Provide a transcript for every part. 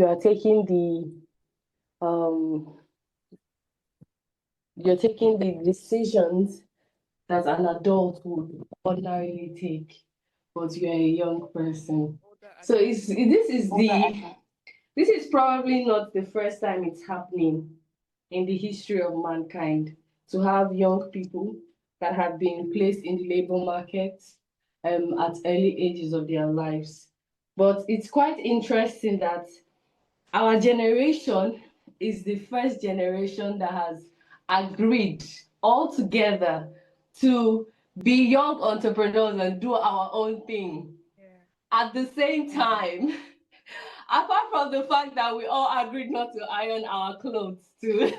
you are taking the decisions that an adult would ordinarily take, but you're a young person. So this is probably not the first time it's happening in the history of mankind to have young people that have been placed in the labor market at early ages of their lives. But it's quite interesting that our generation is the first generation that has agreed all together to be young entrepreneurs and do our own thing. Yeah. At the same time, apart from the fact that we all agreed not to iron our clothes too.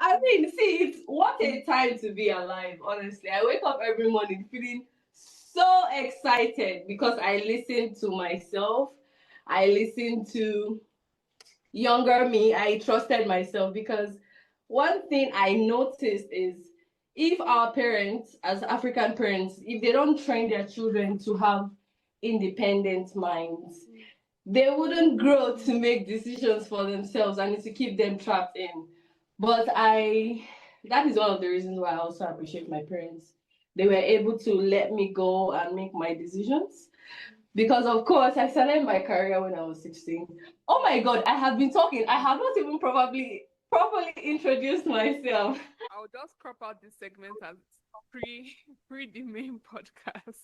I mean, see, it's what a time to be alive, honestly. I wake up every morning feeling so excited because I listen to myself. I listen to younger me. I trusted myself because one thing I noticed is if our parents, as African parents, if they don't train their children to have independent minds, they wouldn't grow to make decisions for themselves and to keep them trapped in. But that is one of the reasons why I also appreciate my parents. They were able to let me go and make my decisions. Because of course, I started my career when I was 16. Oh my God, I have been talking. I have not even properly introduced myself. I'll just crop out this segment as pre the main podcast.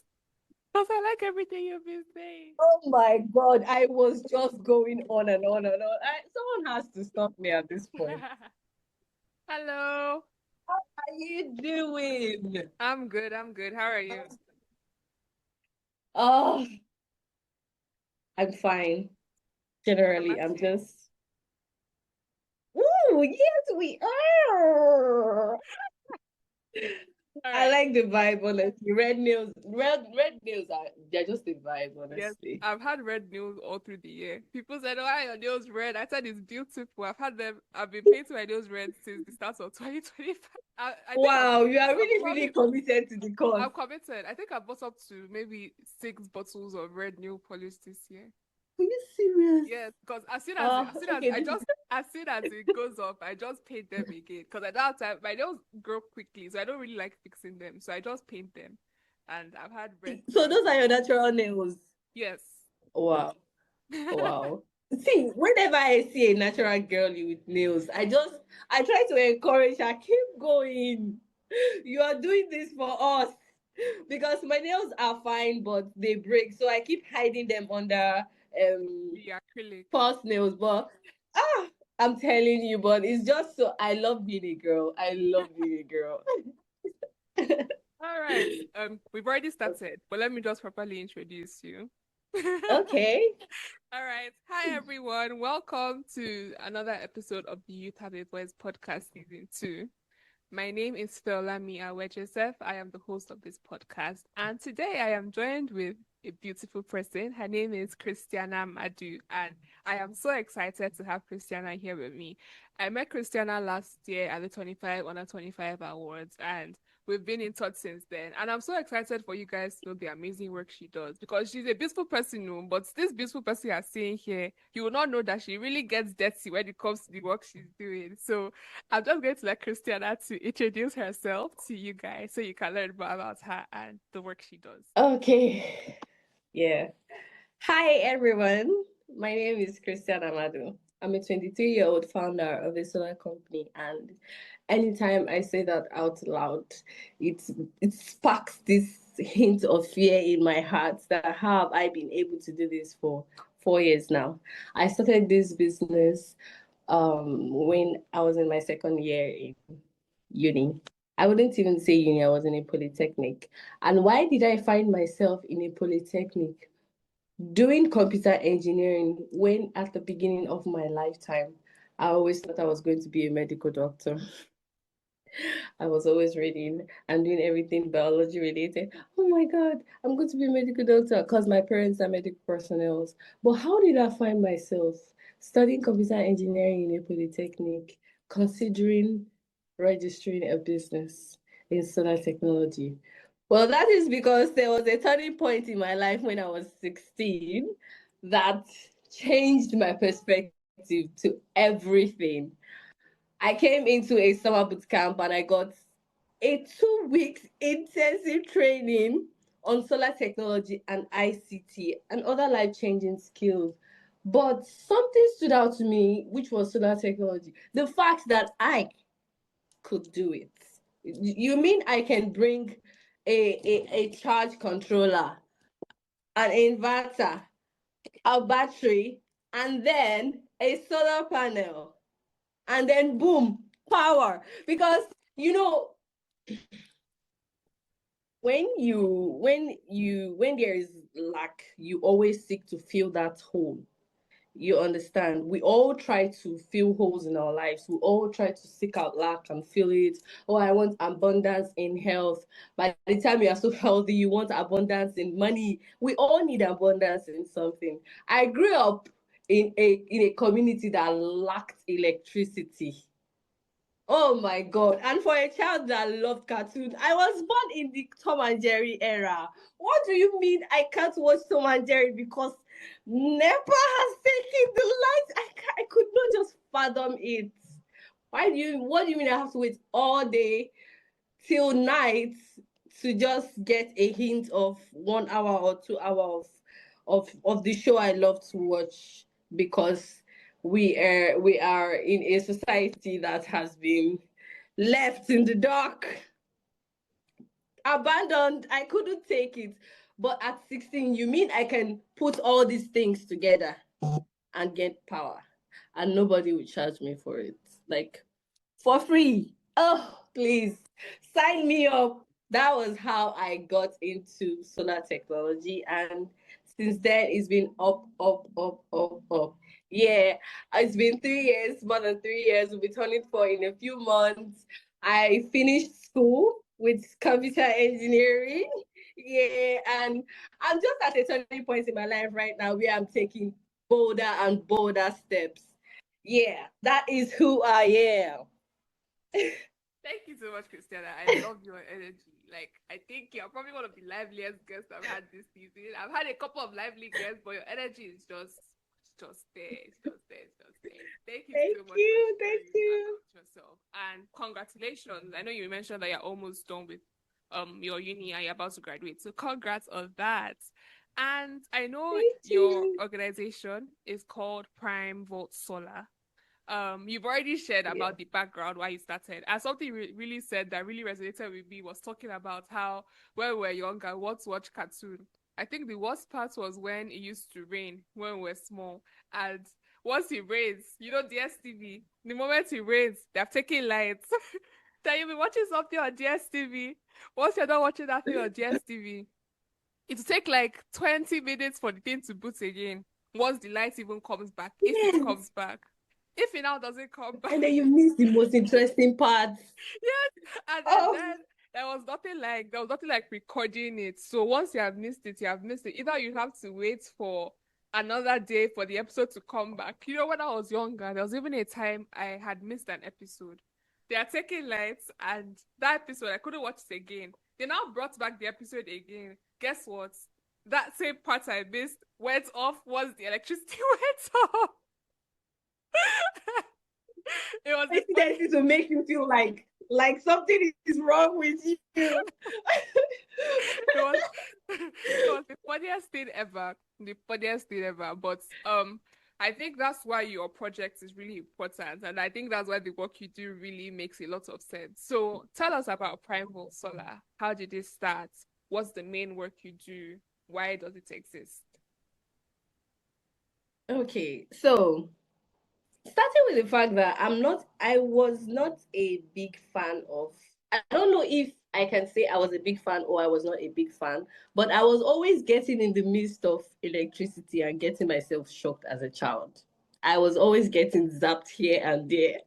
Because I like everything you've been saying. Oh my God, I was just going on and on and on. Someone has to stop me at this point. Hello. How are you doing? I'm good. How are you? Oh, I'm fine. Generally, I'm just. Ooh, yes, we are. I like the vibe, honestly. Red nails they're just a vibe, honestly. Yes, I've had red nails all through the year. People said, "Oh, why are your nails red?" I said it's beautiful. I've been painting my nails red since the start of 2025. Wow, you are really committed to the cause. I'm committed. I think I bought up to maybe 6 bottles of red nail polish this year. Are you serious? Yes, because as soon as it goes up, I just paint them again. Because at that time, my nails grow quickly, so I don't really like fixing them. So I just paint them, and I've had red. So those are your natural nails. Yes. Wow. Wow. See, whenever I see a natural girlie with nails, I try to encourage her, keep going. You are doing this for us. Because my nails are fine, but they break. So I keep hiding them under the acrylic false nails. But I'm telling you, but it's just so I love being a girl. I love being a girl. All right. We've already started, but let me just properly introduce you. Okay. All right. Hi, everyone. Welcome to another episode of the Youth Have a Voice podcast season 2. My name is Feolami Awe-Joseph. I am the host of this podcast. And today I am joined with a beautiful person. Her name is Christianah Madu. And I am so excited to have Christianah here with me. I met Christianah last year at the 25 Under 25 Awards. And we've been in touch since then. And I'm so excited for you guys to know the amazing work she does. Because she's a beautiful person, but this beautiful person you're seeing here, you will not know that she really gets dirty when it comes to the work she's doing. So I'm just going to let Christianah to introduce herself to you guys so you can learn more about her and the work she does. Okay. Yeah. Hi, everyone. My name is Christianah Madu. I'm a 23-year-old founder of a solar company, and anytime I say that out loud, it sparks this hint of fear in my heart that how have I been able to do this for 4 years now? I started this business when I was in my second year in uni. I wouldn't even say uni, I was in a polytechnic. And why did I find myself in a polytechnic? Doing computer engineering when at the beginning of my lifetime, I always thought I was going to be a medical doctor. I was always reading and doing everything biology related. Oh my God, I'm going to be a medical doctor because my parents are medical personnel. But how did I find myself studying computer engineering in a polytechnic, considering registering a business in solar technology? Well, that is because there was a turning point in my life when I was 16 that changed my perspective to everything. I came into a summer boot camp and I got a 2 weeks intensive training on solar technology and ICT and other life changing skills. But something stood out to me, which was solar technology. The fact that I could do it. You mean I can bring a charge controller, an inverter, a battery, and then a solar panel, and then boom, power. Because you know, when there is lack, you always seek to fill that hole. You understand? We all try to fill holes in our lives. We all try to seek out lack and fill it. Oh, I want abundance in health. By the time you are so healthy, you want abundance in money. We all need abundance in something. I grew up in a community that lacked electricity. Oh my God. And for a child that loved cartoons, I was born in the Tom and Jerry era. What do you mean I can't watch Tom and Jerry because NEPA has taken the lights? I could not just fathom it. What do you mean I have to wait all day till night to just get a hint of 1 hour or 2 hours of the show I love to watch because we are in a society that has been left in the dark, abandoned. I couldn't take it. But at 16, you mean I can put all these things together and get power and nobody will charge me for it? Like for free. Oh, please sign me up. That was how I got into solar technology. And since then, it's been up, up, up, up, up. Yeah, it's been 3 years, more than 3 years. We'll be turning four in a few months. I finished school with computer engineering. Yeah, and I'm just at a turning point in my life right now where I'm taking bolder and bolder steps. Yeah, that is who I am. Thank you so much, Christiana. I love your energy. Like, I think you're probably one of the liveliest guests I've had this season. I've had a couple of lively guests, but your energy is just there. It's just there. It's just there. Thank you Thank so much for you, thank sharing you. about yourself. And congratulations. I know you mentioned that you're almost done with your uni and you're about to graduate. So congrats on that. And I know Thank your you. organization is called Primevolts Solar. You've already shared Yeah. about the background why you started, and something really said that really resonated with me was talking about how when we were younger, what to watch cartoon. I think the worst part was when it used to rain when we were small, and once it rains, DSTV. The moment it rains, they're taking lights. Then you'll be watching something on DSTV. Once you're done watching that thing on DSTV, it'll take like 20 minutes for the thing to boot again. Once the light even comes back, if it Yes. comes back. If it now doesn't come back, And then you miss the most interesting parts. yes, and then Oh, there was nothing like recording it. So once you have missed it, you have missed it. Either you have to wait for another day for the episode to come back. When I was younger, there was even a time I had missed an episode. They are taking lights, and that episode I couldn't watch it again. They now brought back the episode again. Guess what? That same part I missed went off once the electricity went off. It was the funny. coincidences will make you feel like something is wrong with you. It was it was the funniest thing ever. The funniest thing ever. But I think that's why your project is really important. And I think that's why the work you do really makes a lot of sense. So tell us about Primevolts Solar. How did it start? What's the main work you do? Why does it exist? Okay, so starting with the fact that I was not a big fan of, I don't know if I can say I was a big fan or I was not a big fan, but I was always getting in the midst of electricity and getting myself shocked as a child. I was always getting zapped here and there.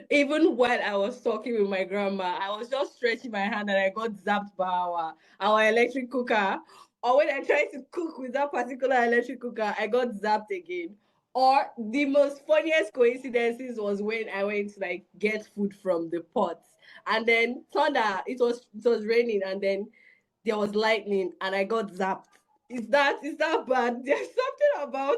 Even while I was talking with my grandma, I was just stretching my hand and I got zapped by our electric cooker. Or when I tried to cook with that particular electric cooker, I got zapped again. Or the most funniest coincidences was when I went to like get food from the pot and then thunder. It was raining, and then there was lightning, and I got zapped. Is that bad? There's something about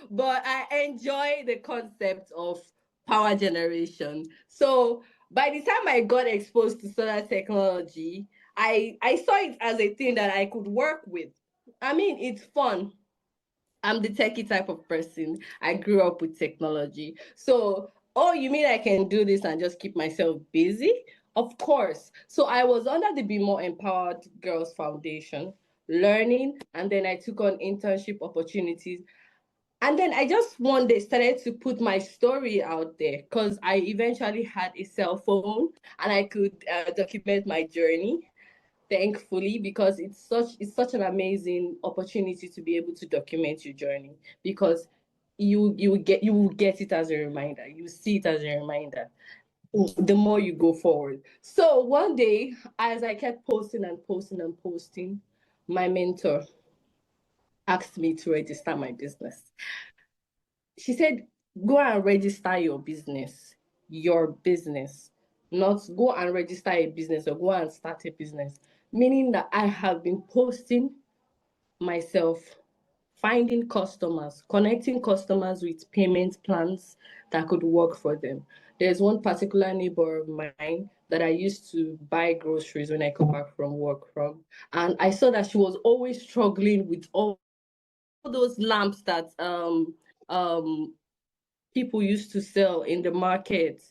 but I enjoy the concept of power generation. So by the time I got exposed to solar technology, I saw it as a thing that I could work with. I mean, it's fun. I'm the techie type of person. I grew up with technology. So, oh, you mean I can do this and just keep myself busy? Of course. So I was under the Bemore Empowered Girls Foundation, learning, and then I took on internship opportunities, and then I just one day started to put my story out there because I eventually had a cell phone and I could document my journey. Thankfully, because it's such an amazing opportunity to be able to document your journey, because you will get it as a reminder. You see it as a reminder the more you go forward. So one day, as I kept posting and posting and posting, my mentor asked me to register my business. She said, go and register your business, not go and register a business or go and start a business. Meaning that I have been posting myself, finding customers, connecting customers with payment plans that could work for them. There's one particular neighbor of mine that I used to buy groceries when I come back from work from. And I saw that she was always struggling with all those lamps that um people used to sell in the market,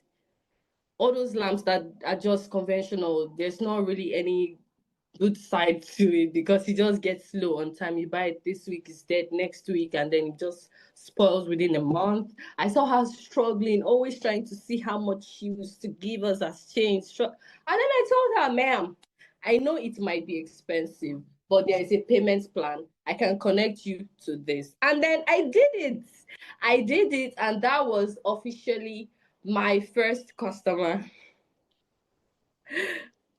all those lamps that are just conventional. There's not really any good side to it because it just gets slow on time. You buy it this week, it's dead next week, and then it just spoils within a month. I saw her struggling, always trying to see how much she used to give us as change. And then I told her, ma'am, I know it might be expensive, but there is a payment plan. I can connect you to this. And then I did it. And that was officially my first customer.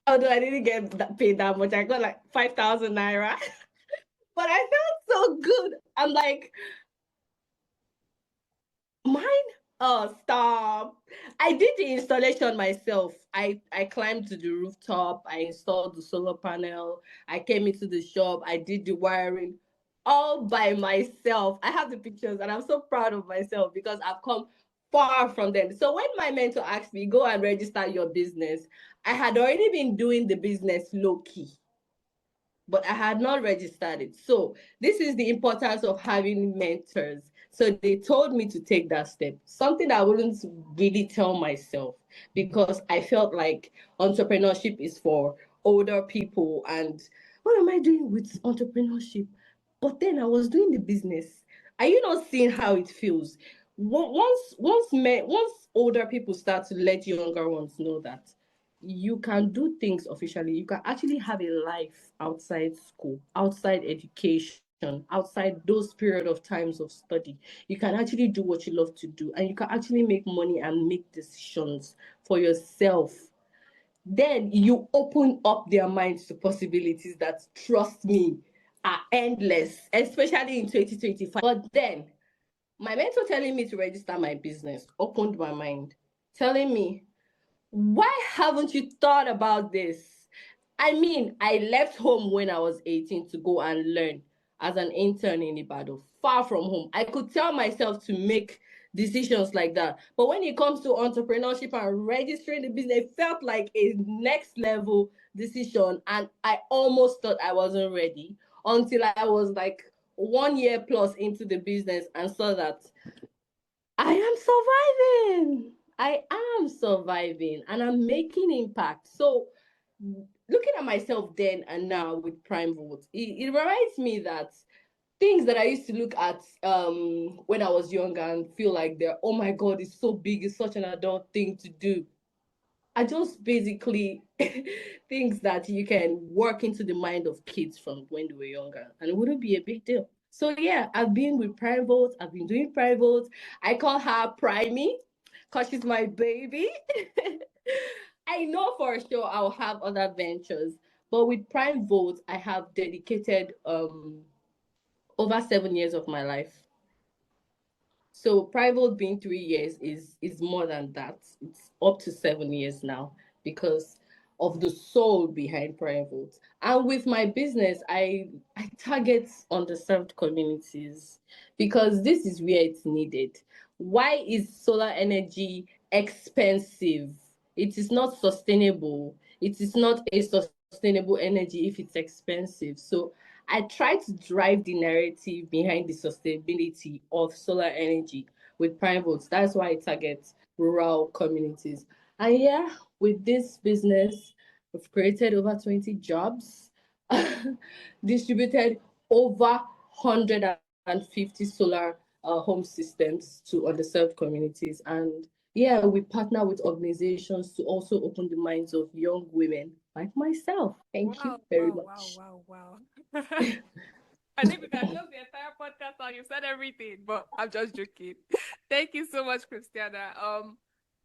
Although I didn't get paid that much, I got like 5,000 naira. But I felt so good. I'm like, mine? Oh, stop. I did the installation myself. I climbed to the rooftop. I installed the solar panel. I came into the shop. I did the wiring all by myself. I have the pictures and I'm so proud of myself because I've come far from them. So when my mentor asked me, go and register your business, I had already been doing the business low key, but I had not registered it. So this is the importance of having mentors. So they told me to take that step, something that I wouldn't really tell myself because I felt like entrepreneurship is for older people. And what am I doing with entrepreneurship? But then I was doing the business. Are you not seeing how it feels? Once older people start to let younger ones know that you can do things officially. You can actually have a life outside school, outside education, outside those period of times of study. You can actually do what you love to do, and you can actually make money and make decisions for yourself. Then you open up their minds to possibilities that, trust me, are endless, especially in 2025. But then my mentor telling me to register my business opened my mind, telling me, why haven't you thought about this? I mean, I left home when I was 18 to go and learn as an intern in Ibadan, far from home. I could tell myself to make decisions like that. But when it comes to entrepreneurship and registering the business, it felt like a next level decision. And I almost thought I wasn't ready until I was like 1 year plus into the business and saw that I am surviving. I am surviving and I'm making impact. So looking at myself then and now with Primevolts, it reminds me that things that I used to look at when I was younger and feel like they're, oh my God, it's so big, it's such an adult thing to do, are just basically things that you can work into the mind of kids from when they were younger, and it wouldn't be a big deal. So yeah, I've been with Primevolts. I've been doing Primevolts. I call her Primey because she's my baby. I know for sure I'll have other ventures, but with Primevolts, I have dedicated over 7 years of my life So private being 3 years is more than that. It's up to 7 years now because of the soul behind private. And with my business, I target underserved communities because this is where it's needed. Why is solar energy expensive? It is not sustainable. It is not a sustainable energy if it's expensive. So I try to drive the narrative behind the sustainability of solar energy with Primevolts. That's why I target rural communities. And yeah, with this business, we've created over 20 jobs, distributed over 150 solar home systems to underserved communities. And yeah, we partner with organizations to also open the minds of young women like myself. Thank you Wow, very wow, wow, much. wow, wow. I think we can close the entire podcast now. You said everything, but I'm just joking. Thank you so much, Christiana.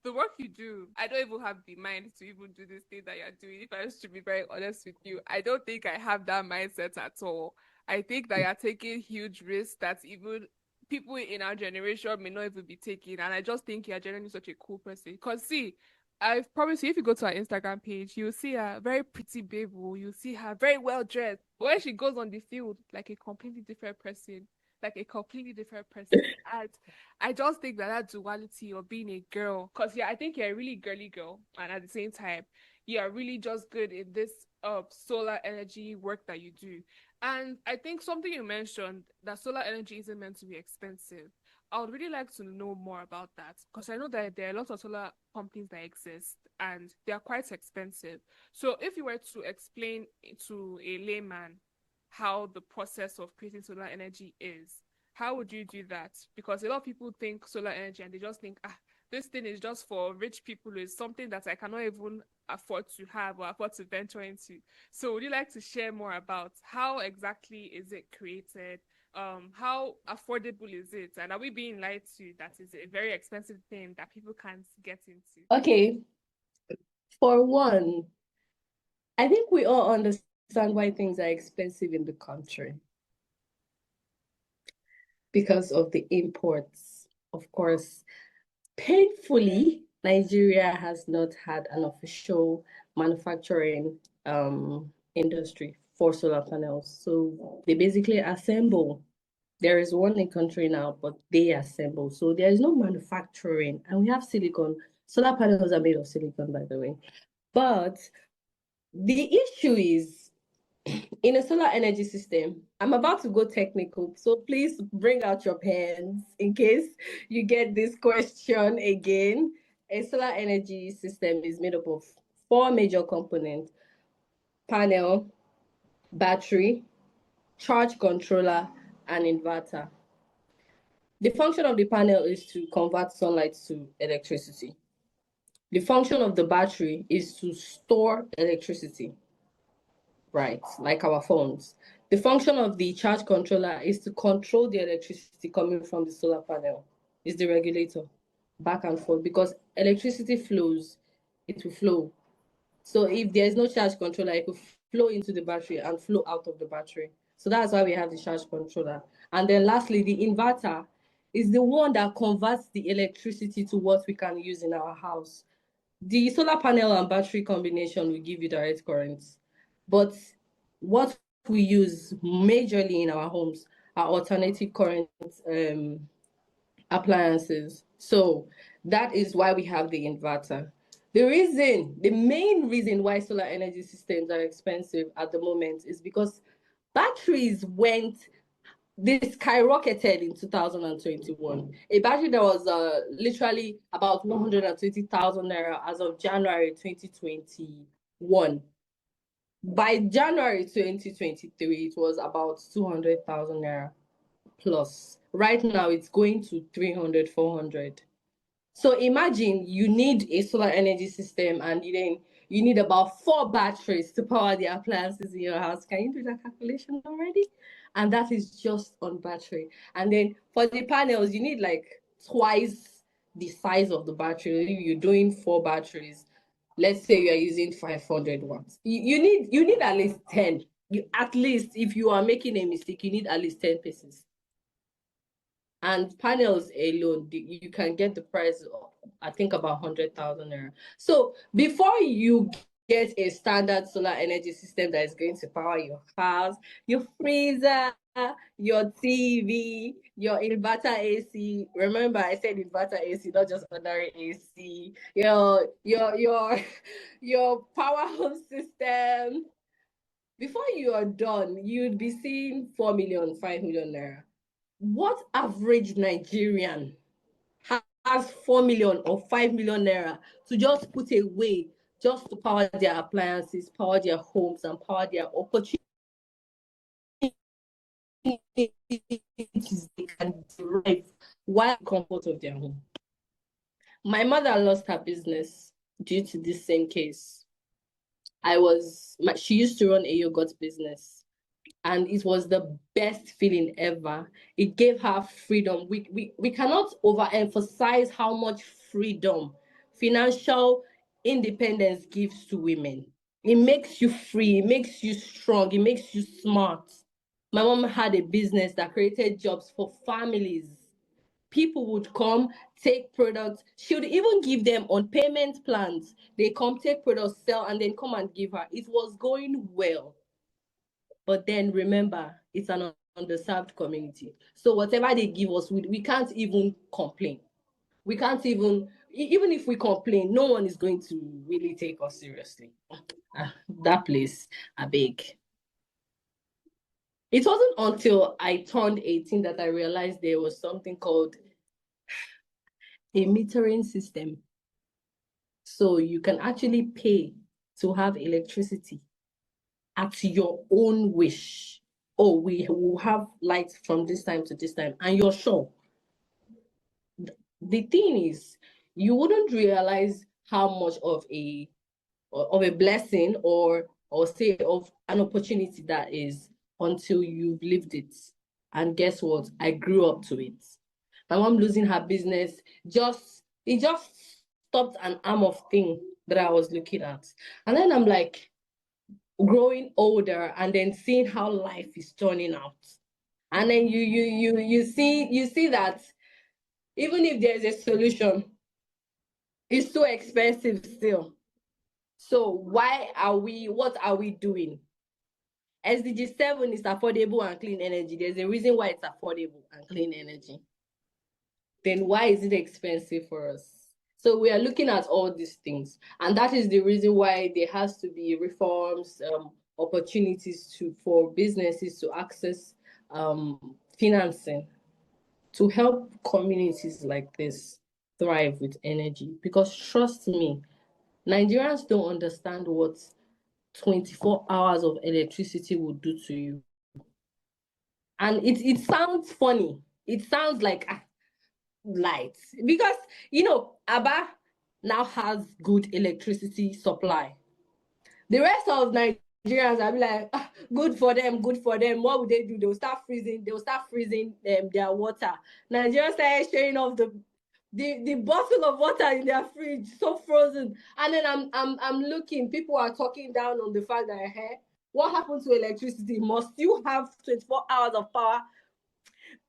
The work you do, I don't even have the mind to even do this thing that you're doing. If I was to be very honest with you, I don't think I have that mindset at all. I think that you're taking huge risks that even people in our generation may not even be taking. And I just think you're genuinely such a cool person. Because see, I promise you, if you go to our Instagram page, you'll see her very pretty babe. You'll see her very well dressed. But when she goes on the field, like a completely different person, like a completely different person. And I just think that that duality of being a girl, because yeah, I think you're a really girly girl, and at the same time, you're really just good in this solar energy work that you do. And I think something you mentioned that solar energy isn't meant to be expensive. I would really like to know more about that because I know that there are lots of solar companies that exist and they are quite expensive. So, if you were to explain to a layman how the process of creating solar energy is, how would you do that? Because a lot of people think solar energy and they just think, ah, this thing is just for rich people, it's something that I cannot even afford to have or afford to venture into. So, would you like to share more about how exactly is it created? How affordable is it, and are we being lied to that is a very expensive thing that people can't get into? Okay, for one, I think we all understand why things are expensive in the country because of the imports. Of course, painfully, Nigeria has not had an official manufacturing industry for solar panels. So they basically assemble. There is one in country now, but they assemble. So there is no manufacturing, and we have silicon. Solar panels are made of silicon, by the way. But the issue is in a solar energy system, I'm about to go technical, so please bring out your pens in case you get this question again. A solar energy system is made up of four major components: panel, battery, charge controller, and inverter. The function of the panel is to convert sunlight to electricity. The function of the battery is to store electricity, right? Like our phones. The function of the charge controller is to control the electricity coming from the solar panel. It's the regulator, back and forth, because electricity flows, it will flow. So if there's no charge controller, it will flow into the battery and flow out of the battery. So that's why we have the charge controller. And then lastly, the inverter is the one that converts the electricity to what we can use in our house. The solar panel and battery combination will give you direct currents. But what we use majorly in our homes are alternative current um, appliances. So that is why we have the inverter. The main reason why solar energy systems are expensive at the moment is because batteries they skyrocketed in 2021. A battery that was literally about 120,000 naira as of January 2021. By January 2023, it was about 200,000 naira plus. Right now, it's going to 300, 400. So imagine you need a solar energy system and then you need about four batteries to power the appliances in your house. Can you do that calculation already? And that is just on battery. And then for the panels, you need like twice the size of the battery. If you're doing four batteries, let's say you are using 500 watts. You need at least 10. At least if you are making a mistake, you need at least 10 pieces. And panels alone, you can get the price of, I think, about 100,000 naira. So before you get a standard solar energy system that is going to power your house, your freezer, your TV, your inverter AC. Remember, I said inverter AC, not just ordinary AC. Your power home system. Before you are done, you'd be seeing 4 million, 5 million naira. What average Nigerian has 4 million or 5 million naira to just put away just to power their appliances, power their homes, and power their opportunities they can derive while in comfort of their home? My mother lost her business due to this same case. She used to run a yogurt business, and it was the best feeling ever. It gave her freedom. We cannot overemphasize how much freedom financial independence gives to women. It makes you free, it makes you strong, it makes you smart. My mom had a business that created jobs for families. People would come, take products. She would even give them on payment plans. They come, take products, sell, and then come and give her. It was going well. But then remember, it's an underserved community. So whatever they give us, we can't even complain. We can't even if we complain, no one is going to really take us seriously. That place, I beg. It wasn't until I turned 18 that I realized there was something called a metering system. So you can actually pay to have electricity at your own wish. Oh, we will have lights from this time to this time, and you're sure. The thing is, you wouldn't realize how much of a blessing or say of an opportunity that is until you've lived it. And guess what? I grew up to it. My mom losing her business it just stopped an arm of thing that I was looking at. And then I'm like growing older and then seeing how life is turning out. And then you see that even if there's a solution, it's so expensive still. So what are we doing? SDG 7 is affordable and clean energy. There's a reason why it's affordable and clean energy. Then why is it expensive for us? So we are looking at all these things. And that is the reason why there has to be reforms, opportunities for businesses to access financing to help communities like this thrive with energy. Because trust me, Nigerians don't understand what 24 hours of electricity will do to you. And it sounds funny. It sounds like lights. Because, Aba now has good electricity supply. The rest of Nigerians are like, good for them, good for them. What would they do? They'll start freezing their water. Nigerians started sharing off the bottle of water in their fridge, so frozen. And then I'm looking, people are talking down on the fact that, hey, what happened to electricity? Must you have 24 hours of power?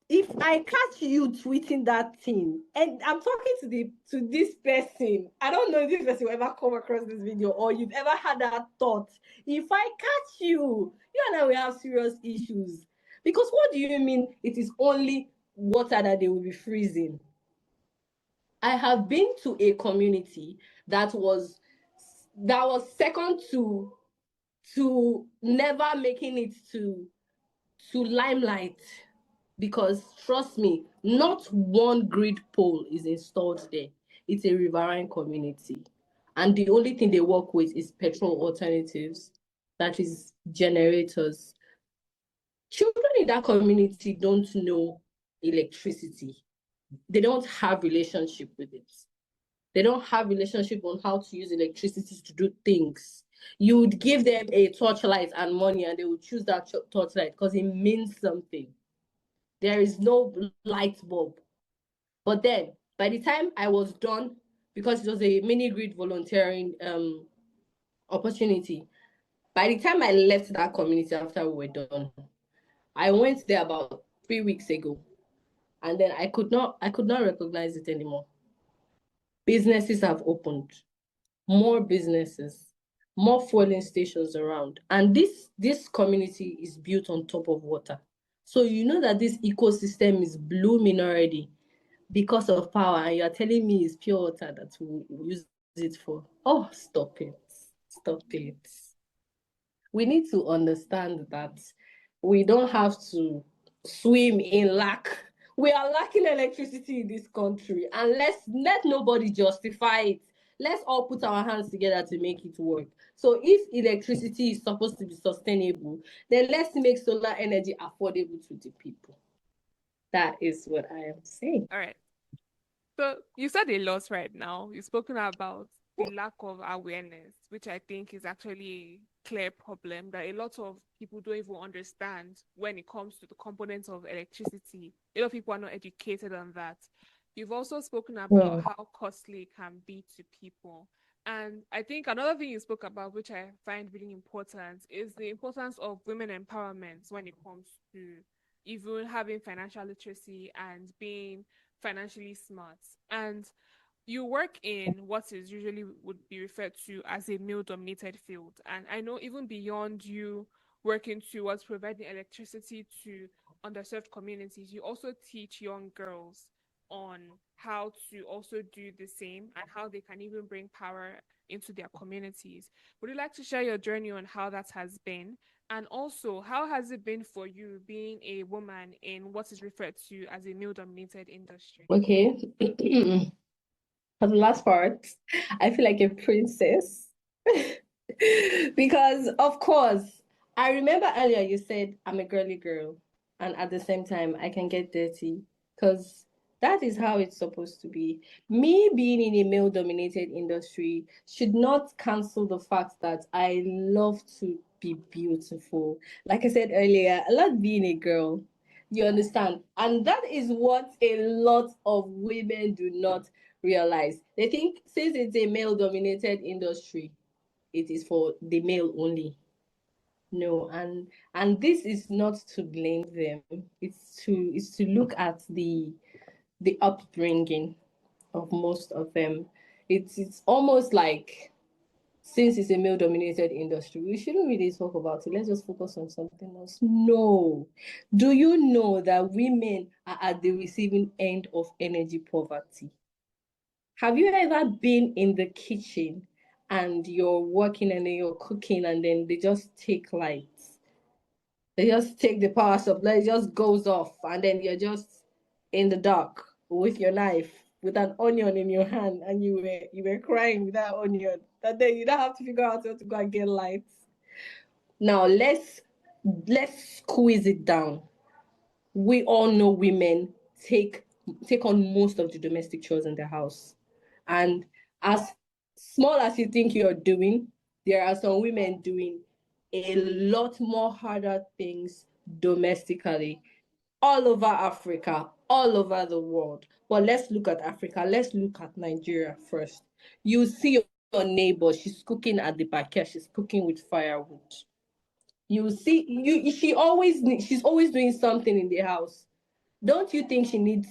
If I catch you tweeting that thing, and I'm talking to this person, I don't know if this person will ever come across this video or you've ever had that thought. If I catch you and I will have serious issues. Because what do you mean it is only water that they will be freezing? I have been to a community that was second to never making it to limelight. Because trust me, not one grid pole is installed there. It's a riverine community. And the only thing they work with is petrol alternatives, that is generators. Children in that community don't know electricity. They don't have relationship with it. They don't have relationship on how to use electricity to do things. You would give them a torchlight and money and they would choose that torchlight because it means something. There is no light bulb. But then, by the time I was done, because it was a mini grid volunteering opportunity, by the time I left that community after we were done, I went there about 3 weeks ago. And then I could not recognize it anymore. Businesses have opened, more businesses, more fueling stations around. And this community is built on top of water. So you know that this ecosystem is blooming already because of power, and you're telling me it's pure water that we use it for. Oh, stop it. Stop it. We need to understand that we don't have to swim in lack. We are lacking electricity in this country, and let nobody justify it. Let's all put our hands together to make it work. So if electricity is supposed to be sustainable, then let's make solar energy affordable to the people. That is what I am saying. All right. So you said a lot right now. You've spoken about the lack of awareness, which I think is actually a clear problem that a lot of people don't even understand when it comes to the components of electricity. A lot of people are not educated on that. You've also spoken about Hmm. how costly it can be to people. And I think another thing you spoke about, which I find really important, is the importance of women empowerment when it comes to even having financial literacy and being financially smart. And you work in what is usually would be referred to as a male dominated field. And I know even beyond you working towards providing electricity to underserved communities, you also teach young girls on how to also do the same and how they can even bring power into their communities. Would you like to share your journey on how that has been? And also, how has it been for you being a woman in what is referred to as a male dominated industry? Okay. For the last part, I feel like a princess. Because, of course, I remember earlier you said I'm a girly girl, and at the same time, I can get dirty. Because that is how it's supposed to be. Me being in a male dominated industry should not cancel the fact that I love to be beautiful. Like I said earlier, I love being a girl. You understand? And that is what a lot of women do not realize. They think since it's a male dominated industry, it is for the male only. No, and this is not to blame them. It's to look at the upbringing of most of them. It's almost like since it's a male dominated industry, we shouldn't really talk about it. Let's just focus on something else. No. Do you know that women are at the receiving end of energy poverty? Have you ever been in the kitchen and you're working and then you're cooking and then they just take lights? They just take the power supply, it just goes off, and then you're just in the dark with your knife, with an onion in your hand, and you were crying with that onion. And then you don't have to figure out how to go and get lights. Now let's squeeze it down. We all know women take take on most of the domestic chores in the house. And as small as you think you're doing, there are some women doing a lot more harder things domestically all over Africa, all over the world. But let's look at Africa. Let's look at Nigeria first. You see your neighbor, she's cooking at the backyard, she's cooking with firewood. You see, she's always doing something in the house. Don't you think she needs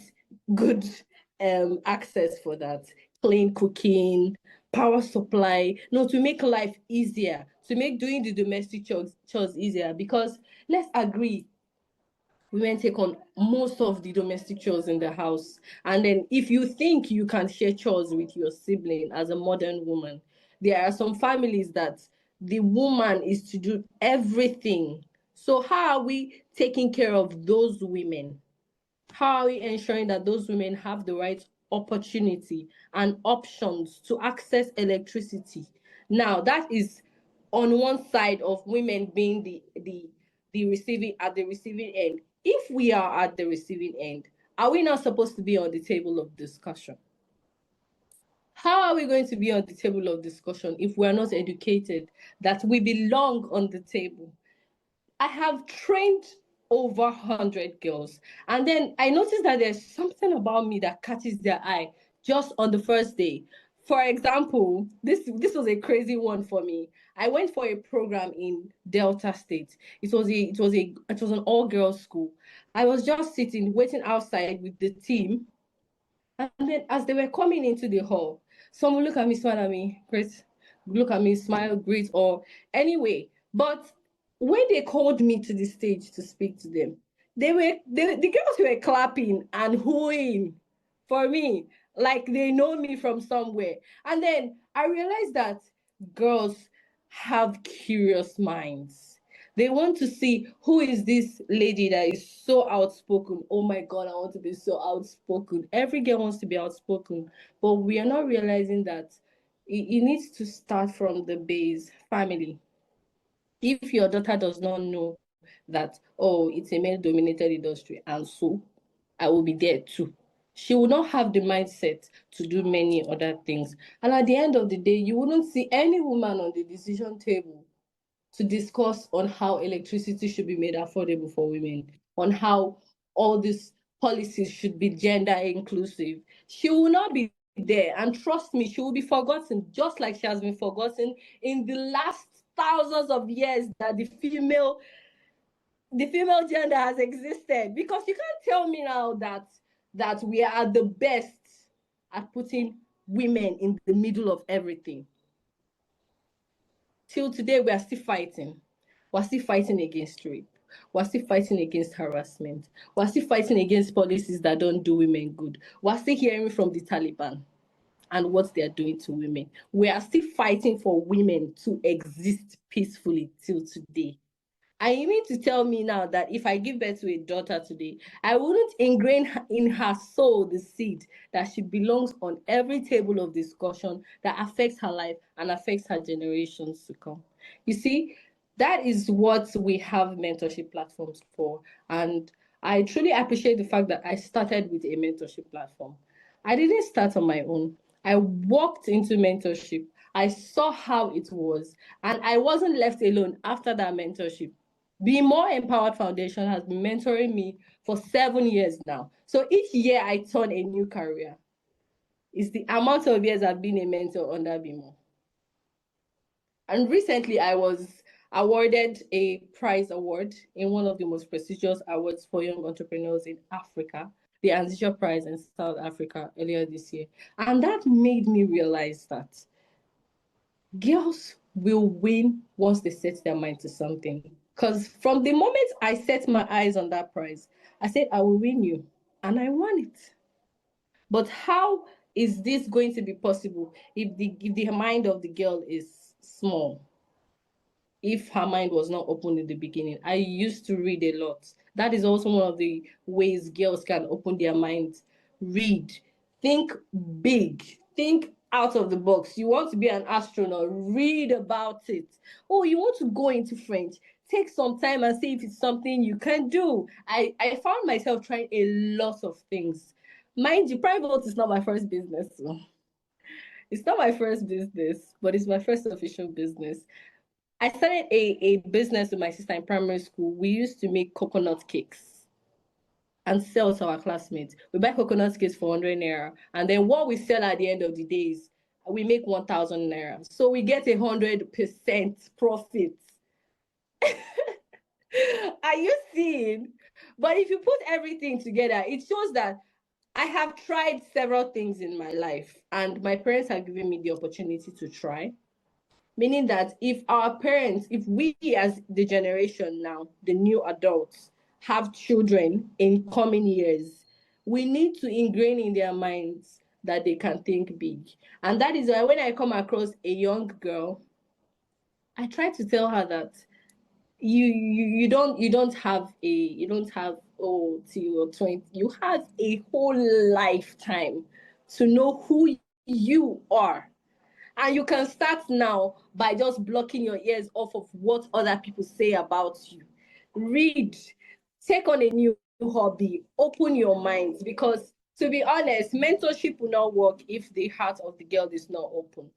good access for that? Clean cooking, power supply, no, to make life easier, to make doing the domestic chores easier. Because let's agree, women take on most of the domestic chores in the house. And then if you think you can share chores with your sibling as a modern woman, there are some families that the woman is to do everything. So how are we taking care of those women? How are we ensuring that those women have the right opportunity and options to access electricity? Now, that is on one side of women being the receiving at the receiving end. If we are at the receiving end, are we not supposed to be on the table of discussion? How are we going to be on the table of discussion if we are not educated that we belong on the table? I have trained over 100 girls. And then I noticed that there's something about me that catches their eye just on the first day. For example, this was a crazy one for me. I went for a program in Delta State. It was an all girls school. I was just sitting waiting outside with the team, and then as they were coming into the hall, someone look at me, smile at me, great, look at me, smile, great, or anyway. But when they called me to the stage to speak to them, the girls were clapping and hooing for me, like they know me from somewhere. And then I realized that girls have curious minds. They want to see who is this lady that is so outspoken. Oh my God, I want to be so outspoken. Every girl wants to be outspoken, but we are not realizing that it needs to start from the base family. If your daughter does not know that, oh, it's a male dominated industry, and so I will be there too, she will not have the mindset to do many other things. And at the end of the day, you wouldn't see any woman on the decision table to discuss on how electricity should be made affordable for women, on how all these policies should be gender inclusive. She will not be there. And trust me, she will be forgotten, just like she has been forgotten in the last thousands of years that the female gender has existed. Because you can't tell me now that we are the best at putting women in the middle of everything. Till today, we are still fighting. We're still fighting against rape. We're still fighting against harassment. We're still fighting against policies that don't do women good. We're still hearing from the Taliban and what they are doing to women. We are still fighting for women to exist peacefully till today. And you mean to tell me now that if I give birth to a daughter today, I wouldn't ingrain in her soul the seed that she belongs on every table of discussion that affects her life and affects her generations to come? You see, that is what we have mentorship platforms for. And I truly appreciate the fact that I started with a mentorship platform. I didn't start on my own. I walked into mentorship. I saw how it was, and I wasn't left alone after that mentorship. Bemore Empowered Foundation has been mentoring me for 7 years now. So each year I turn a new career. It's the amount of years I've been a mentor under Bemore. And recently I was awarded a prize award in one of the most prestigious awards for young entrepreneurs in Africa, the Anzisha Prize in South Africa earlier this year. And that made me realize that girls will win once they set their mind to something. Because from the moment I set my eyes on that prize, I said, I will win you. And I won it. But how is this going to be possible if the mind of the girl is small? If her mind was not open in the beginning. I used to read a lot. That is also one of the ways girls can open their minds. Read, think big, think out of the box. You want to be an astronaut, read about it. Oh, you want to go into French, take some time and see if it's something you can do. I found myself trying a lot of things. Mind you, Primevolts is not my first business. It's not my first business, but it's my first official business. I started a business with my sister in primary school. We used to make coconut cakes and sell to our classmates. We buy coconut cakes for 100 naira. And then what we sell at the end of the day is we make 1,000 naira. So we get 100% profit. Are you seeing? But if you put everything together, it shows that I have tried several things in my life, and my parents have given me the opportunity to try. Meaning that if our parents, if we as the generation now, the new adults, have children in coming years, we need to ingrain in their minds that they can think big. And that is why when I come across a young girl, I try to tell her that you don't have oh till you're 20, you have a whole lifetime to know who you are. And you can start now by just blocking your ears off of what other people say about you. Read, take on a new hobby, open your minds, because to be honest, mentorship will not work if the heart of the girl is not open.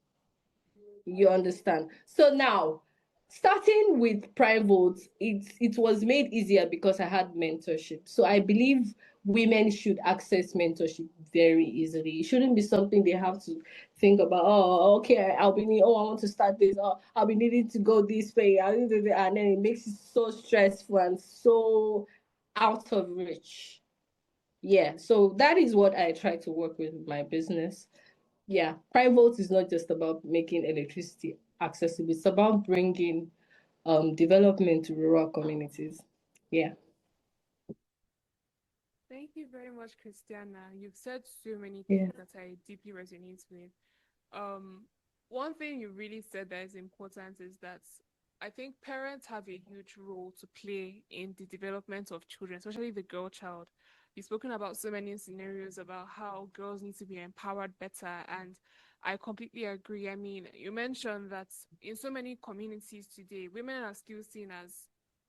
You understand? So now, starting with Primevolts, it was made easier because I had mentorship. So I believe women should access mentorship very easily. It shouldn't be something they have to think about. Oh, okay, I'll be I want to start this. Oh, I'll be needing to go this way. And then it makes it so stressful and so out of reach. Yeah, so that is what I try to work with my business. Yeah, Primevolts is not just about making electricity accessible. It's about bringing development to rural communities. Yeah. Thank you very much, Christiana. You've said so many Yeah. things that I deeply resonate with. Um, One thing you really said that is important is that I think parents have a huge role to play in the development of children, especially the girl child. You've spoken about so many scenarios about how girls need to be empowered better, and I completely agree. I mean, you mentioned that in so many communities today, women are still seen as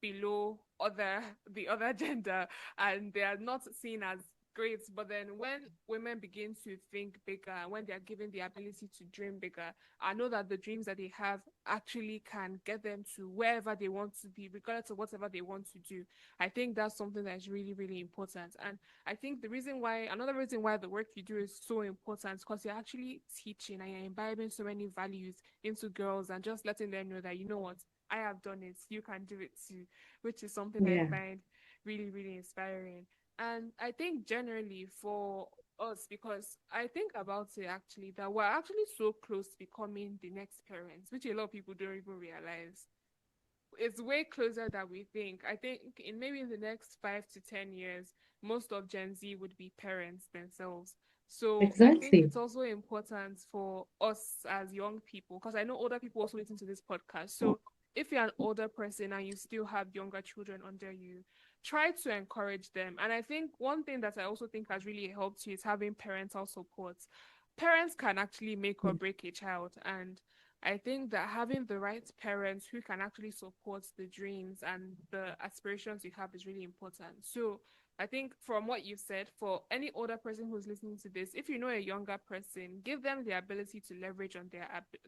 below the other gender, and they are not seen as great. But then when women begin to think bigger, when they are given the ability to dream bigger, I know that the dreams that they have actually can get them to wherever they want to be, regardless of whatever they want to do. I think that's something that is really, really important. And I think another reason why the work you do is so important, because you're actually teaching and you're imbibing so many values into girls and just letting them know that, you know what, I have done it, you can do it too, which is something I Yeah. find really, really inspiring. And I think generally for us, because I think about it actually, that we're actually so close to becoming the next parents, which a lot of people don't even realize. It's way closer than we think. I think in the next 5 to 10 years, most of Gen Z would be parents themselves. So I think Exactly. it's also important for us as young people, because I know older people also listen to this podcast. So if you're an older person and you still have younger children under you, try to encourage them. And I think one thing that I also think has really helped you is having parental support. Parents can actually make or break a child, and I think that having the right parents who can actually support the dreams and the aspirations you have is really important. So I think from what you've said, for any older person who's listening to this, if you know a younger person, give them the ability to leverage on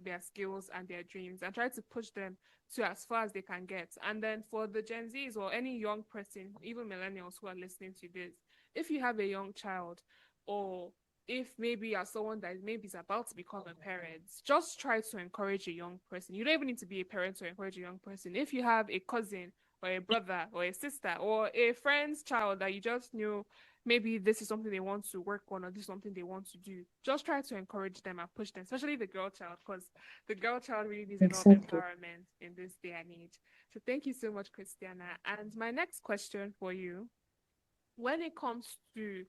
their skills and their dreams and try to push them to as far as they can get. And then for the Gen Zs or any young person, even millennials who are listening to this, if you have a young child, or if maybe you're someone that maybe is about to become a parent, just try to encourage a young person. You don't even need to be a parent to encourage a young person. If you have a cousin or a brother or a sister or a friend's child that you just knew maybe this is something they want to work on or this is something they want to do, just try to encourage them and push them, especially the girl child, because the girl child really needs a lot of Exactly. empowerment in this day and age. So thank you so much, Christiana. And my next question for you, when it comes to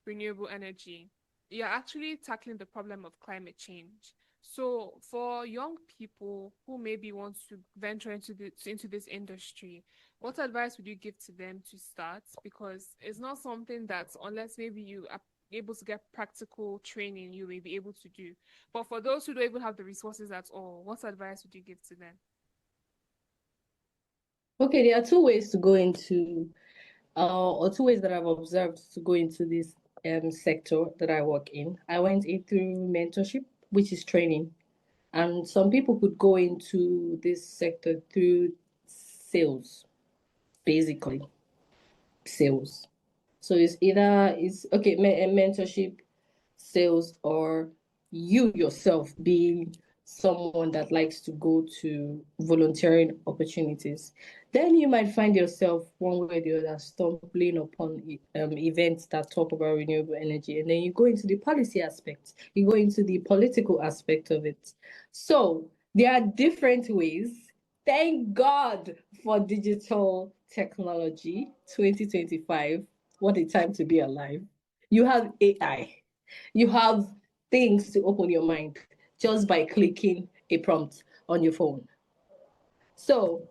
renewable energy, you're actually tackling the problem of climate change. So, for young people who maybe want to venture into this industry, what advice would you give to them to start? Because it's not something that, unless maybe you are able to get practical training, you may be able to do. But for those who don't even have the resources at all, what advice would you give to them? Okay, there are two ways to go into, or two ways that I've observed to go into this sector that I work in. I went in through mentorship, which is training, and some people could go into this sector through sales, basically sales. So it's okay, mentorship, sales, or you yourself being someone that likes to go to volunteering opportunities. Then you might find yourself one way or the other stumbling upon events that talk about renewable energy, and then you go into the policy aspect, you go into the political aspect of it. So there are different ways. Thank God for digital technology. 2025, what a time to be alive. You have AI, you have things to open your mind just by clicking a prompt on your phone. So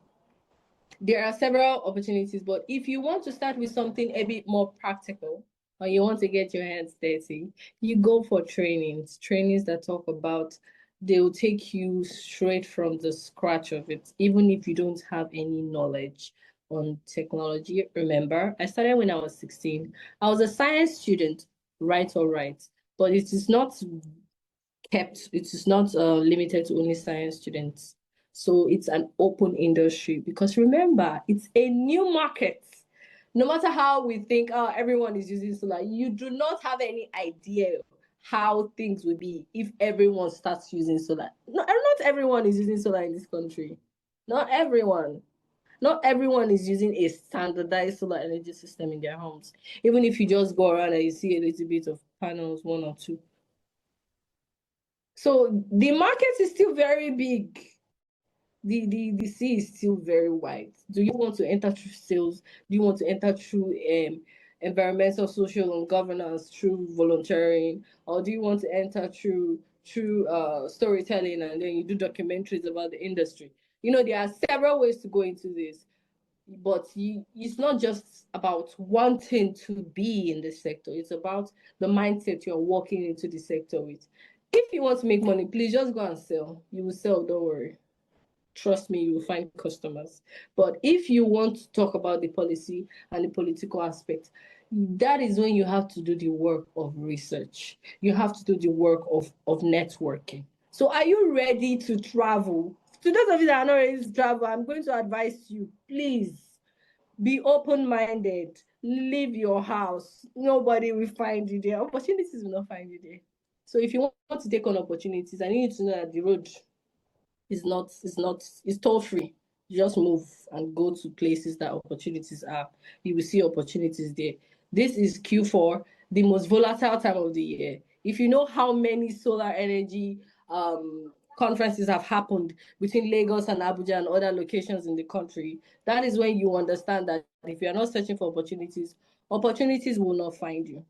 there are several opportunities, but if you want to start with something a bit more practical, or you want to get your hands dirty, you go for trainings that talk about, they'll take you straight from the scratch of it, even if you don't have any knowledge on technology. Remember, I started when I was 16. I was a science student, right or right, but it is not limited to only science students. So it's an open industry because remember, it's a new market. No matter how we think, oh, everyone is using solar, you do not have any idea how things will be if everyone starts using solar. No, not everyone is using solar in this country. Not everyone. Not everyone is using a standardized solar energy system in their homes. Even if you just go around and you see a little bit of panels, one or two. So the market is still very big. The sea is still very wide. Do you want to enter through sales? Do you want to enter through environmental, social, and governance through volunteering, or do you want to enter through storytelling and then you do documentaries about the industry? You know, there are several ways to go into this, but it's not just about wanting to be in the sector. It's about the mindset you're walking into the sector with. If you want to make money, please just go and sell. You will sell, don't worry. Trust me, you will find customers. But if you want to talk about the policy and the political aspect, that is when you have to do the work of research. You have to do the work of networking. So are you ready to travel? To those of you that are not ready to travel, I'm going to advise you, please be open-minded. Leave your house. Nobody will find you there. Opportunities will not find you there. So if you want to take on opportunities, I need to know that the road it's toll free. You just move and go to places that opportunities are. You will see opportunities there. This is Q4, the most volatile time of the year. If you know how many solar energy conferences have happened between Lagos and Abuja and other locations in the country, that is when you understand that if you are not searching for opportunities, opportunities will not find you.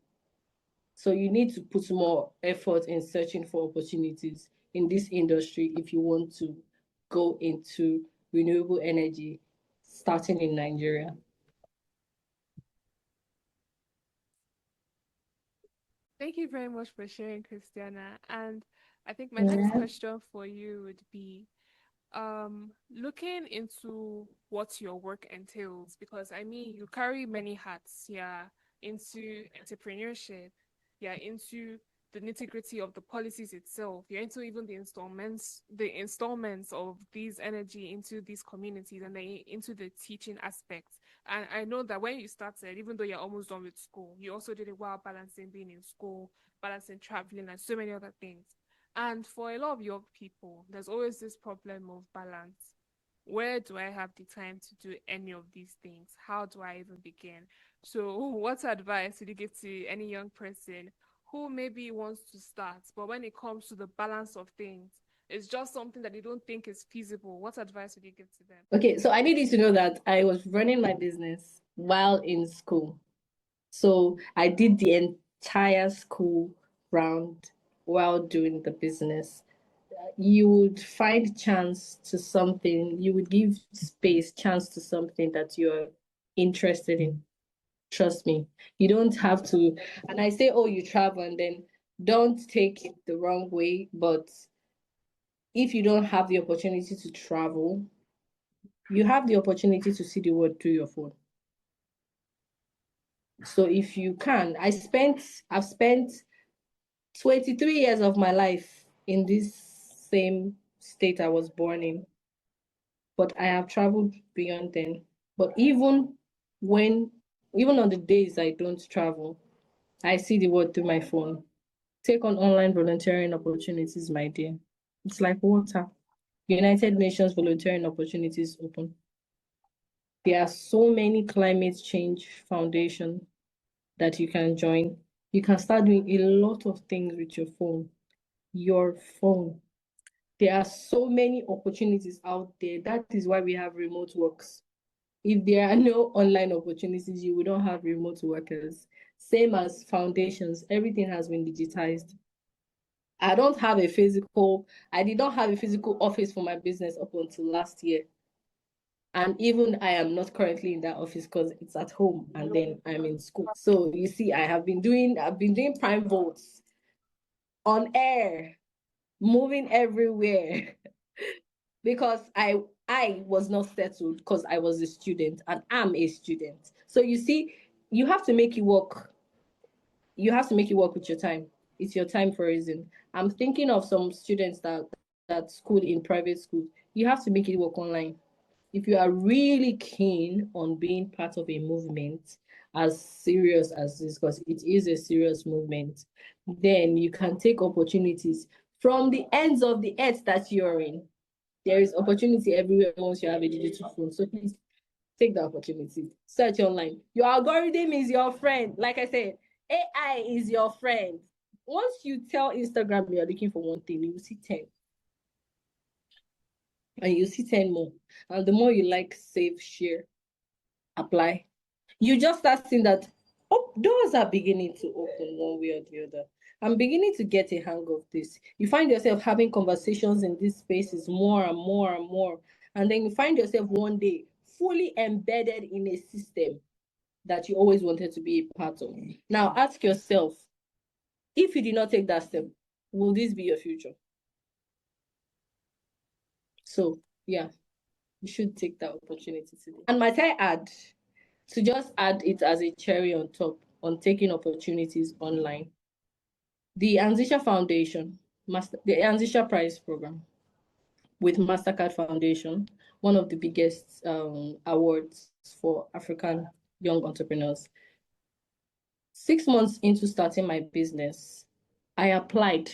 So you need to put more effort in searching for opportunities in this industry if you want to go into renewable energy starting in Nigeria. Thank you very much for sharing, Christiana. And I think my next Yeah. question for you would be looking into what your work entails, because I mean you carry many hats, yeah, into entrepreneurship, yeah, into the nitty-gritty of the policies itself, you're into even the installments of these energy into these communities, and then into the teaching aspects. And I know that when you started, even though you're almost done with school, you also did it while balancing being in school, balancing traveling, and so many other things. And for a lot of young people, there's always this problem of balance. Where do I have the time to do any of these things? How do I even begin? So, what advice would you give to any young person who maybe wants to start, but when it comes to the balance of things, it's just something that they don't think is feasible? What advice would you give to them? Okay, so I need you to know that I was running my business while in school. So I did the entire school round while doing the business. You would find chance to something, you would give space, chance to something that you're interested in. Trust me. You don't have to, and I say, oh, you travel, and then don't take it the wrong way. But if you don't have the opportunity to travel, you have the opportunity to see the world through your phone. So if you can, I've spent 23 years of my life in this same state I was born in, but I have traveled beyond then. But when, even on the days I don't travel, I see the world through my phone. Take on online volunteering opportunities, my dear. It's like water. United Nations volunteering opportunities open. There are so many climate change foundation that you can join. You can start doing a lot of things with your phone. Your phone. There are so many opportunities out there. That is why we have remote works. If there are no online opportunities, you will not have remote workers. Same as foundations, everything has been digitized. I did not have a physical office for my business up until last year. And even I am not currently in that office because it's at home and then I'm in school. So you see, I've been doing Primevolts on air, moving everywhere because I was not settled because I was a student and I'm a student. So you see, you have to make it work. You have to make it work with your time. It's your time for a reason. I'm thinking of some students that school in private school. you have to make it work online. If you are really keen on being part of a movement as serious as this, because it is a serious movement, then you can take opportunities from the ends of the earth that you're in. There is opportunity everywhere once you have a digital phone. So please take the opportunity. Search online. Your algorithm is your friend. Like I said, AI is your friend. Once you tell Instagram you're looking for one thing, you will see 10. And you see 10 more. And the more you like, save, share, apply, you just start seeing that doors are beginning to open one way or the other. I'm beginning to get a hang of this. You find yourself having conversations in these spaces more and more and more. And then you find yourself one day fully embedded in a system that you always wanted to be a part of. Now ask yourself, if you did not take that step, will this be your future? So yeah, you should take that opportunity today. And might I add, to just add it as a cherry on top on taking opportunities online, the Anzisha Foundation, the Anzisha Prize Program with MasterCard Foundation, one of the biggest awards for African young entrepreneurs. 6 months into starting my business, I applied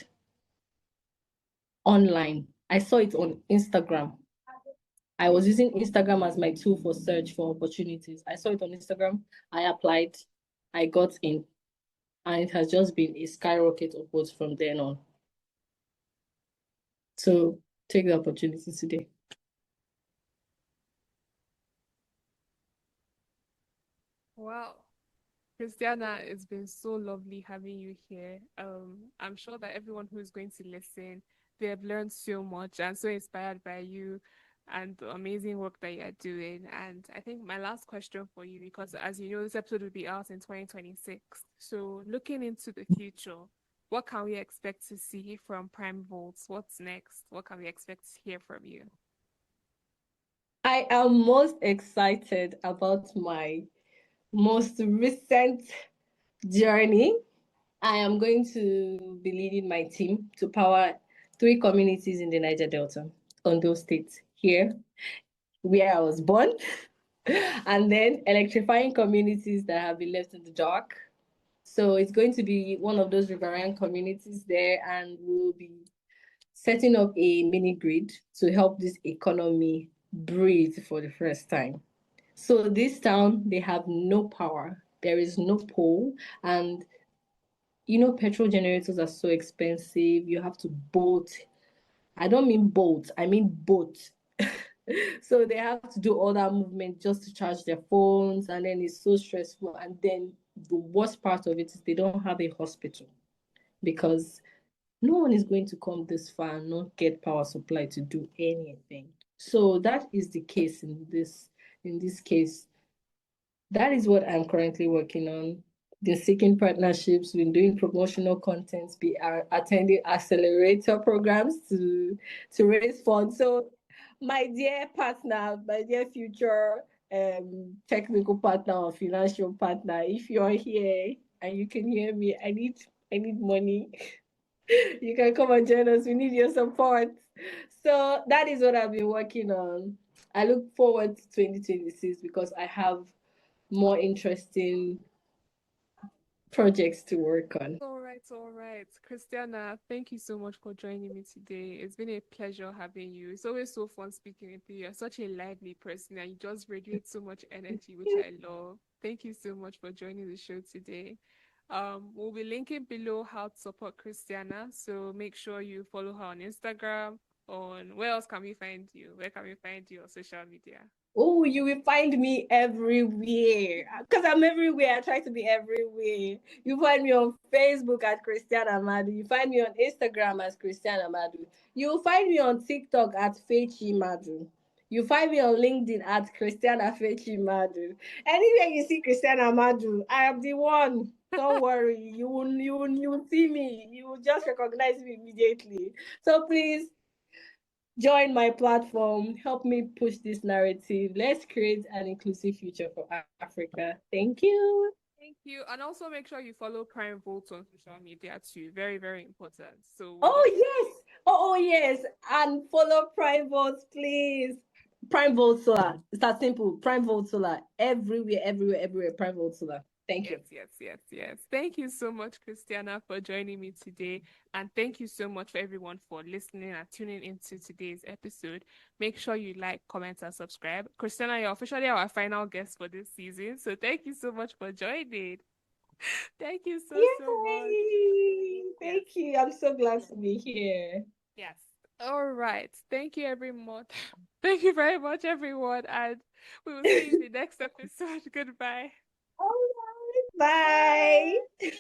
online. I saw it on Instagram. I was using Instagram as my tool for search for opportunities. I saw it on Instagram. I applied. I got in. And it has just been a skyrocket upwards from then on. So take the opportunity today. Wow. Christianah, it's been so lovely having you here. I'm sure that everyone who is going to listen, they have learned so much and so inspired by you and the amazing work that you're doing. And I think my last question for you, because as you know, this episode will be out in 2026. So looking into the future, what can we expect to see from Primevolts? What's next? What can we expect to hear from you? I am most excited about my most recent journey. I am going to be leading my team to power 3 communities in the Niger Delta, Ondo State, here, where I was born, and then electrifying communities that have been left in the dark. So it's going to be one of those riverine communities there, and we'll be setting up a mini grid to help this economy breathe for the first time. So this town, they have no power. There is no pole. And petrol generators are so expensive. You have to boat. I don't mean boat, I mean boat. So they have to do all that movement just to charge their phones, and then it's so stressful. And then the worst part of it is they don't have a hospital, because no one is going to come this far and not get power supply to do anything. So that is the case in this case. That is what I'm currently working on. Been seeking partnerships, been doing promotional contents, be attending accelerator programs to raise funds. So my dear partner, my dear future technical partner or financial partner, if you're here and you can hear me, I need money. You can come and join us. We need your support. So that is what I've been working on. I look forward to 2026 because I have more interesting projects to work on. All right, all right. Christianah, thank you so much for joining me today. It's been a pleasure having you. It's always so fun speaking with you. You're such a lively person and you just radiate so much energy, which I love. Thank you so much for joining the show today. We'll be linking below how to support Christianah. So make sure you follow her on Instagram. On where else can we find you? Where can we find you on social media? Oh, you will find me everywhere because I'm everywhere. I try to be everywhere. You find me on Facebook at Christianah Madu. You find me on Instagram as Christianah Madu. You'll find me on TikTok at Fechi Madu. You find me on LinkedIn at Christianah Fechi Madu. Anywhere you see Christianah Madu, I am the one. Don't worry. You will see me. You will just recognize me immediately. So please join my platform, help me push this narrative. Let's create an inclusive future for Africa. Thank you. Thank you. And also make sure you follow Primevolts on social media too. Very, very important. So we'll Oh, be yes. Oh, yes. And follow Primevolts, please. Primevolts Solar. It's that simple. Primevolts Solar. Everywhere, everywhere, everywhere. Primevolts Solar. Thank you. Yes, yes, yes, yes. Thank you so much, Christiana, for joining me today. And thank you so much for everyone for listening and tuning into today's episode. Make sure you like, comment, and subscribe. Christiana, you're officially our final guest for this season. So thank you so much for joining. Thank you so, so much. Yay! Yes, Thank you. I'm so glad to be here. yes. All right. Thank you, everyone. Thank you very much, everyone. And we will see you in the next episode. Goodbye. All right. Bye. Bye.